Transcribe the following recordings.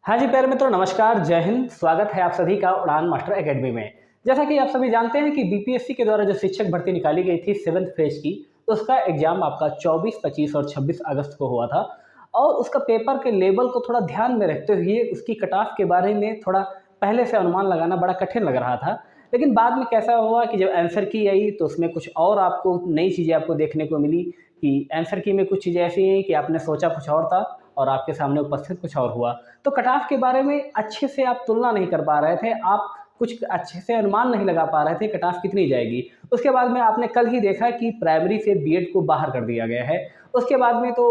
हाँ जी, प्यारे मित्रों, नमस्कार, जय हिंद। स्वागत है आप सभी का उड़ान मास्टर एकेडमी में। जैसा कि आप सभी जानते हैं कि बीपीएससी के द्वारा जो शिक्षक भर्ती निकाली गई थी 7th फेज की, उसका एग्जाम आपका 24, 25 और 26 अगस्त को हुआ था। और उसका पेपर के लेवल को थोड़ा ध्यान में रखते हुए उसकी कट ऑफ के बारे में थोड़ा पहले से अनुमान लगाना बड़ा कठिन लग रहा था। लेकिन बाद में कैसा हुआ कि जब आंसर की आई तो उसमें कुछ और आपको नई चीज़ें आपको देखने को मिली कि आंसर की में कुछ चीज़ें ऐसी हैं कि आपने सोचा कुछ और था और आपके सामने उपस्थित कुछ और हुआ। तो कट ऑफ के बारे में अच्छे से आप तुलना नहीं कर पा रहे थे, आप कुछ अच्छे से अनुमान नहीं लगा पा रहे थे कट ऑफ कितनी जाएगी। उसके बाद में आपने कल ही देखा कि प्राइमरी से बीएड को बाहर कर दिया गया है। उसके बाद में तो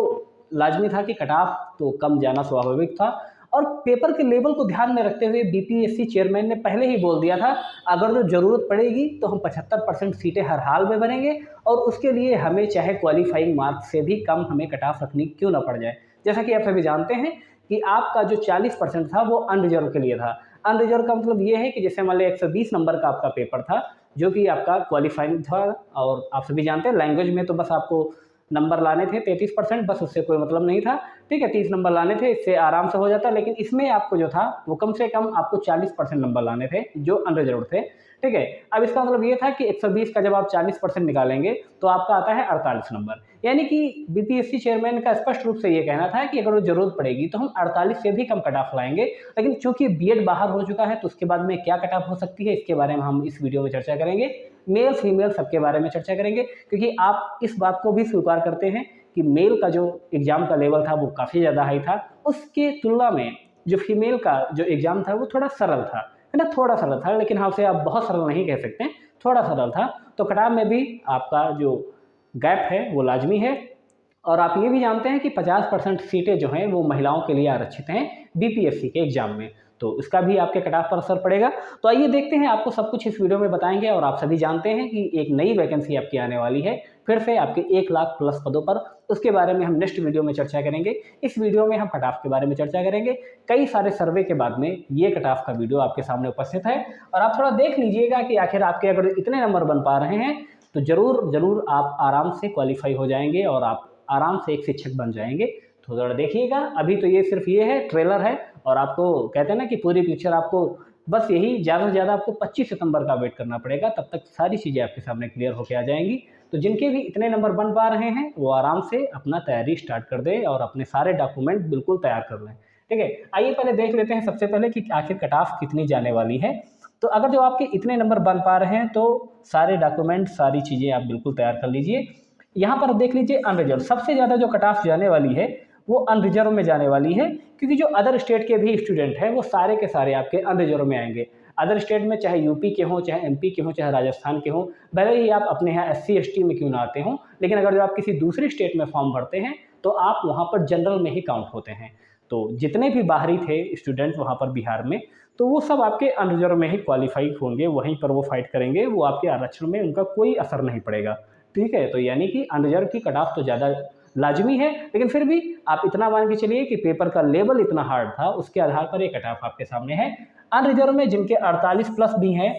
लाज़मी था कि कट ऑफ तो कम जाना स्वाभाविक था। और पेपर के लेवल को ध्यान में रखते हुए बीपीएससी चेयरमैन ने पहले ही बोल दिया था, अगर जो ज़रूरत पड़ेगी तो हम 75% सीटें हर हाल में भरेंगे और उसके लिए हमें चाहे क्वालिफाइंग मार्क्स से भी कम हमें कट ऑफ रखनी क्यों ना पड़ जाए। जैसा कि आप सभी जानते हैं कि आपका जो 40% था वो अनरिजर्व के लिए था। अनरिजर्व का मतलब ये है कि जैसे मान लिया 120 नंबर का आपका पेपर था, जो कि आपका क्वालिफाइंग था। और आप सभी जानते हैं लैंग्वेज में तो बस आपको नंबर लाने थे 33%, बस उससे कोई मतलब नहीं था। ठीक है, 30 नंबर लाने थे, इससे आराम से हो जाता। लेकिन इसमें आपको जो था वो कम से कम आपको 40% नंबर लाने थे जो अनरिजर्व थे। ठीक है, अब इसका मतलब ये था कि 120 का जब आप 40% निकालेंगे तो आपका आता है 48 नंबर। यानी कि बीपीएससी चेयरमैन का स्पष्ट रूप से ये कहना था कि अगर ज़रूरत पड़ेगी तो हम 48 से भी कम कट ऑफ लाएंगे। लेकिन चूंकि बीएड बाहर हो चुका है तो उसके बाद में क्या कट ऑफ हो सकती है, इसके बारे में हम इस वीडियो में चर्चा करेंगे। मेल फीमेल सबके बारे में चर्चा करेंगे, क्योंकि आप इस बात को भी स्वीकार करते हैं कि मेल का जो एग्ज़ाम का लेवल था वो काफ़ी ज़्यादा हाई था। उसके तुलना में जो फीमेल का जो एग्ज़ाम था वो थोड़ा सरल था, है ना, थोड़ा सरल था। लेकिन हाँ, उसे आप बहुत सरल नहीं कह सकते, थोड़ा सरल था। तो कट ऑफ में भी आपका जो गैप है वो लाजमी है। और आप ये भी जानते हैं कि 50% सीटें जो हैं वो महिलाओं के लिए आरक्षित हैं बीपीएससी के एग्जाम में, तो इसका भी आपके कट ऑफ पर असर पड़ेगा। तो आइए देखते हैं, आपको सब कुछ इस वीडियो में बताएंगे। और आप सभी जानते हैं कि एक नई वैकेंसी आपकी आने वाली है फिर से आपके 1 लाख प्लस पदों पर। उसके बारे में हम नेक्स्ट वीडियो में चर्चा करेंगे। इस वीडियो में हम कट ऑफ के बारे में चर्चा करेंगे। कई सारे सर्वे के बाद में ये कट ऑफ का वीडियो आपके सामने उपस्थित है। और आप थोड़ा देख लीजिएगा कि आखिर आपके अगर इतने नंबर बन पा रहे हैं तो ज़रूर ज़रूर आप आराम से क्वालिफाई हो जाएंगे और आप आराम से एक शिक्षक बन जाएंगे। तो ज़रा देखिएगा, अभी तो ये सिर्फ ये है, ट्रेलर है। और आपको कहते हैं ना कि पूरी पिक्चर आपको बस यही ज़्यादा से ज़्यादा आपको 25 सितंबर का वेट करना पड़ेगा, तब तक सारी चीज़ें आपके सामने क्लियर होकर आ जाएंगी। तो जिनके भी इतने नंबर बन पा रहे हैं वो आराम से अपना तैयारी स्टार्ट कर दें और अपने सारे डॉक्यूमेंट बिल्कुल तैयार कर लें। ठीक है, आइए पहले देख लेते हैं सबसे पहले कि आखिर कट ऑफ कितनी जाने वाली है। तो अगर जो आपके इतने नंबर बन पा रहे हैं तो सारे डॉक्यूमेंट सारी चीज़ें आप बिल्कुल तैयार कर लीजिए। यहाँ पर देख लीजिए अनरिजर्व सबसे ज़्यादा जो कट ऑफ जाने वाली है वो अनरिजर्व में जाने वाली है, क्योंकि जो अदर स्टेट के भी स्टूडेंट हैं वो सारे के सारे आपके अनरिजर्व में आएंगे। अदर स्टेट में चाहे यूपी के हों, चाहे एमपी के हों, चाहे राजस्थान के हों, भले ही आप अपने यहाँ एससी एसटी में क्यों ना आते हों, लेकिन अगर जो आप किसी दूसरी स्टेट में फॉर्म भरते हैं तो आप वहाँ पर जनरल में ही काउंट होते हैं। तो जितने भी बाहरी थे स्टूडेंट वहाँ पर बिहार में, तो वो सब आपके अनरिजर्व में ही क्वालिफाई होंगे, वहीं पर वो फाइट करेंगे, वो आपके आरक्षण में उनका कोई असर नहीं पड़ेगा। ठीक है, तो यानी कि अनरिजर्व की कट ऑफ तो ज़्यादा लाजमी है, लेकिन फिर भी आप इतना मान के चलिए कि पेपर का लेवल इतना हार्ड था, उसके आधार पर ये कट ऑफ आपके सामने है। अनरिजर्व में जिनके 48 प्लस भी हैं,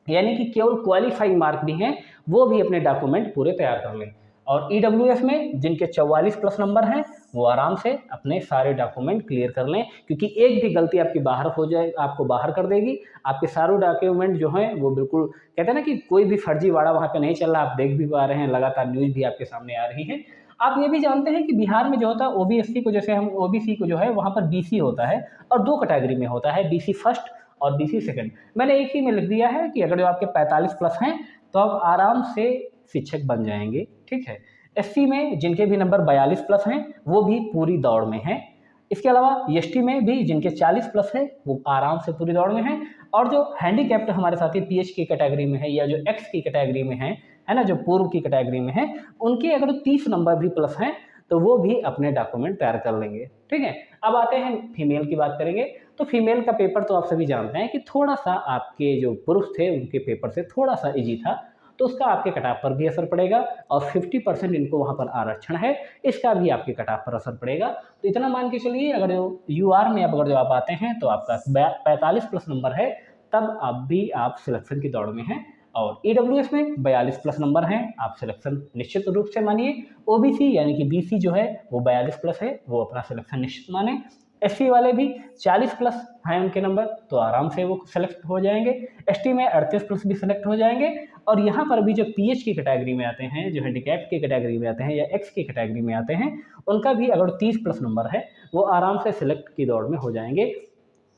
यानी कि केवल क्वालिफाइंग मार्क भी हैं, वो भी अपने डॉक्यूमेंट पूरे तैयार कर लें। और ईडब्ल्यूएस में जिनके 44 प्लस नंबर हैं वो आराम से अपने सारे डॉक्यूमेंट क्लियर कर लें, क्योंकि एक भी गलती आपकी बाहर हो जाए आपको बाहर कर देगी। आपके सारे डॉक्यूमेंट जो हैं वो बिल्कुल कहते हैं ना कि कोई भी फर्जीवाड़ा वहाँ पे नहीं चल रहा, आप देख भी पा रहे हैं, लगातार न्यूज़ भी आपके सामने आ रही है। आप ये भी जानते हैं कि बिहार में जो होता है ओबीएससी को, जैसे हम ओबीसी को जो है वहाँ पर बीसी होता है और दो कैटेगरी में होता है, बीसी फर्स्ट और बीसी सेकंड। मैंने एक ही में लिख दिया है कि अगर जो आपके 45 प्लस हैं तो आप आराम से शिक्षक बन जाएंगे। ठीक है, एससी में जिनके भी नंबर 42 प्लस हैं वो भी पूरी दौड़ में हैं। इसके अलावा एसटी में भी जिनके 40 प्लस है वो आराम से पूरी दौड़ में हैं। और जो हैंडीकैप्ड हमारे साथी पीएच की कैटेगरी में है या जो एक्स की कैटेगरी में है ना, जो पूर्व की कैटेगरी में है, उनके अगर 30 नंबर भी प्लस हैं तो वो भी अपने डॉक्यूमेंट तैयार कर लेंगे। ठीक है, अब आते हैं फीमेल की बात करेंगे। तो फीमेल का पेपर तो आप सभी जानते हैं कि थोड़ा सा आपके जो पुरुष थे उनके पेपर से थोड़ा सा इजी था, तो उसका आपके कट ऑफ पर भी असर पड़ेगा। और 50% इनको वहाँ पर आरक्षण है, इसका भी आपके कट ऑफ पर असर पड़ेगा। तो इतना मान के चलिए, अगर जो यूआर में अगर जो आप आते हैं तो आपका 45 प्लस नंबर है, तब आप भी आप सिलेक्शन की दौड़ में हैं। और ईडब्ल्यूएस में 42 प्लस नंबर हैं, आप सिलेक्शन निश्चित रूप से मानिए। ओबीसी यानी कि बीसी जो है वो 42 प्लस है, वो अपना सिलेक्शन निश्चित माने। एससी वाले भी 40 प्लस हैं उनके नंबर तो आराम से वो सेलेक्ट हो जाएंगे। एसटी में 38 प्लस भी सेलेक्ट हो जाएंगे। और यहाँ पर भी जो पीएच की कैटेगरी में आते हैं, जो हैंडीकैप की कैटेगरी में आते हैं या एक्स की कैटेगरी में आते हैं, उनका भी अगर 30 प्लस नंबर है वो आराम से सिलेक्ट की दौड़ में हो जाएंगे।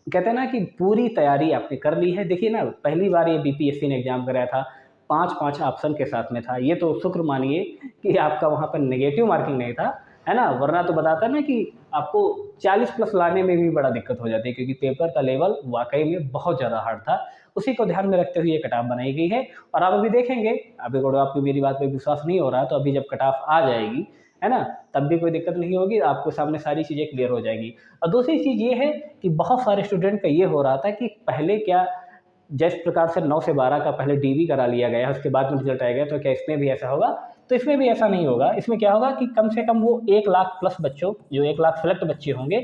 कहते हैं ना कि पूरी तैयारी आपने कर ली है। देखिए ना, पहली बार ये बीपीएससी ने एग्जाम कराया था, 5-5 ऑप्शन के साथ में था। ये तो शुक्र मानिए कि आपका वहाँ पर नेगेटिव मार्किंग नहीं था, है ना, वरना तो बताता ना कि आपको 40 प्लस लाने में भी बड़ा दिक्कत हो जाती है, क्योंकि पेपर का लेवल वाकई में बहुत ज़्यादा हार्ड था। उसी को ध्यान में रखते हुए ये कट ऑफ बनाई गई है। और आप अभी देखेंगे, अभी अगर आपको मेरी बात पे विश्वास नहीं हो रहा तो अभी जब कट ऑफ आ जाएगी, है ना, तब भी कोई दिक्कत नहीं होगी, आपको सामने सारी चीज़ें क्लियर हो जाएगी। और दूसरी चीज़ ये है कि बहुत सारे स्टूडेंट का ये हो रहा था कि पहले क्या, जिस प्रकार से 9 से 12 का पहले डीबी करा लिया गया, उसके बाद में रिजल्ट आएगा, तो क्या इसमें भी ऐसा होगा? तो इसमें भी ऐसा नहीं होगा। इसमें क्या होगा कि कम से कम वो 1 लाख प्लस बच्चों, जो 1 लाख सेलेक्ट बच्चे होंगे,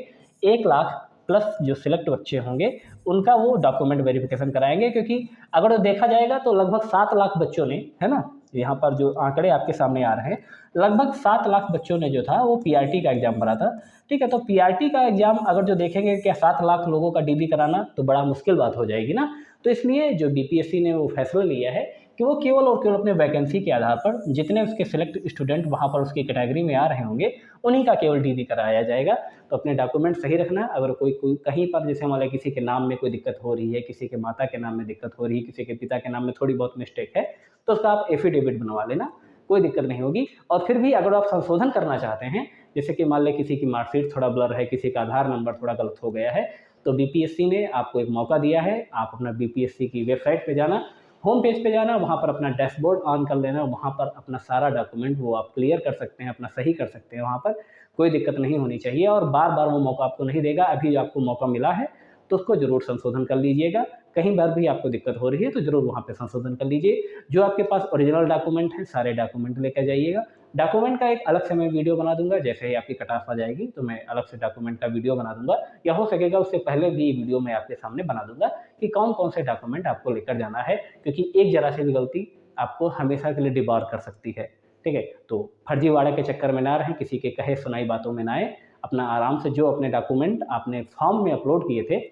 1 लाख प्लस जो सिलेक्ट बच्चे होंगे, उनका वो डॉक्यूमेंट वेरिफिकेशन कराएंगे। क्योंकि अगर देखा जाएगा तो लगभग 7 लाख बच्चों ने, है ना, यहाँ पर जो आंकड़े आपके सामने आ रहे हैं, लगभग 7 लाख बच्चों ने जो था वो पीआरटी का एग्जाम भरा था। ठीक है, तो पीआरटी का एग्जाम अगर जो देखेंगे क्या 7 लाख लोगों का डीबी कराना तो बड़ा मुश्किल बात हो जाएगी ना। तो इसलिए जो बीपीएससी ने वो फैसला लिया है कि वो केवल और केवल अपने वैकेंसी के आधार पर जितने उसके सिलेक्ट स्टूडेंट वहाँ पर उसकी कैटेगरी में आ रहे होंगे, उन्हीं का केवल डीबी कराया जाएगा। तो अपने डॉक्यूमेंट सही रखना। अगर कोई कोई कहीं पर जैसे मान लें किसी के नाम में कोई दिक्कत हो रही है, किसी के माता के नाम में दिक्कत हो रही है, किसी के पिता के नाम में थोड़ी बहुत मिस्टेक है, तो उसका आप एफिडेविट बनवा लेना, कोई दिक्कत नहीं होगी। और फिर भी अगर आप संशोधन करना चाहते हैं, जैसे कि मान लें किसी की मार्कशीट थोड़ा ब्लर है, किसी का आधार नंबर थोड़ा गलत हो गया है, तो बीपीएससी ने आपको एक मौका दिया है। आप अपना बीपीएससी की वेबसाइट पे जाना, होम पेज पे जाना, वहाँ पर अपना डैशबोर्ड ऑन कर लेना, वहाँ पर अपना सारा डॉक्यूमेंट वो आप क्लियर कर सकते हैं, अपना सही कर सकते हैं। वहाँ पर कोई दिक्कत नहीं होनी चाहिए और बार बार वो मौका आपको नहीं देगा। अभी आपको मौका मिला है तो उसको ज़रूर संशोधन कर लीजिएगा। कहीं बार भी आपको दिक्कत हो रही है तो ज़रूर वहाँ पे संशोधन कर लीजिए। जो आपके पास ओरिजिनल डॉक्यूमेंट हैं, सारे डॉक्यूमेंट लेकर जाइएगा। डॉक्यूमेंट का एक अलग से मैं वीडियो बना दूंगा, जैसे ही आपकी कट ऑफ आ जाएगी तो मैं अलग से डॉक्यूमेंट का वीडियो बना दूंगा, या हो सकेगा उससे पहले भी वीडियो मैं आपके सामने बना दूंगा कि कौन कौन से डॉक्यूमेंट आपको लेकर जाना है। क्योंकि एक जरा से भी गलती आपको हमेशा के लिए डिबार कर सकती है। ठीक है, तो फर्जीवाड़े के चक्कर में ना रहें, किसी के कहे सुनाई बातों में ना आए। अपना आराम से जो अपने डॉक्यूमेंट आपने फॉर्म में अपलोड किए थे,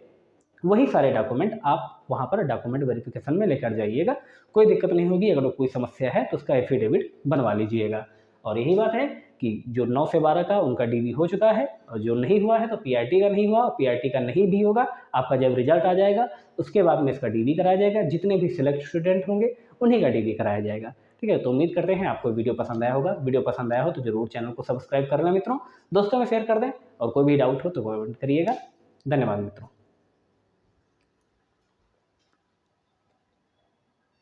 वही सारे डॉक्यूमेंट आप वहाँ पर डॉक्यूमेंट वेरिफिकेशन में लेकर जाइएगा। कोई दिक्कत नहीं होगी। अगर कोई समस्या है तो उसका एफिडेविट बनवा लीजिएगा। और यही बात है कि जो 9 से 12 का उनका डीवी हो चुका है, और जो नहीं हुआ है तो पीआरटी का नहीं हुआ, पीआरटी का नहीं भी होगा। आपका जब रिजल्ट आ जाएगा उसके बाद में इसका डीवी कराया जाएगा। जितने भी सिलेक्ट स्टूडेंट होंगे उन्हीं का डीवी कराया जाएगा। ठीक है, तो उम्मीद करते हैं आपको वीडियो पसंद आया होगा। वीडियो पसंद आया हो तो जरूर चैनल को सब्सक्राइब कर लें मित्रों, दोस्तों में शेयर कर दें, और कोई भी डाउट हो तो कमेंट करिएगा। धन्यवाद मित्रों।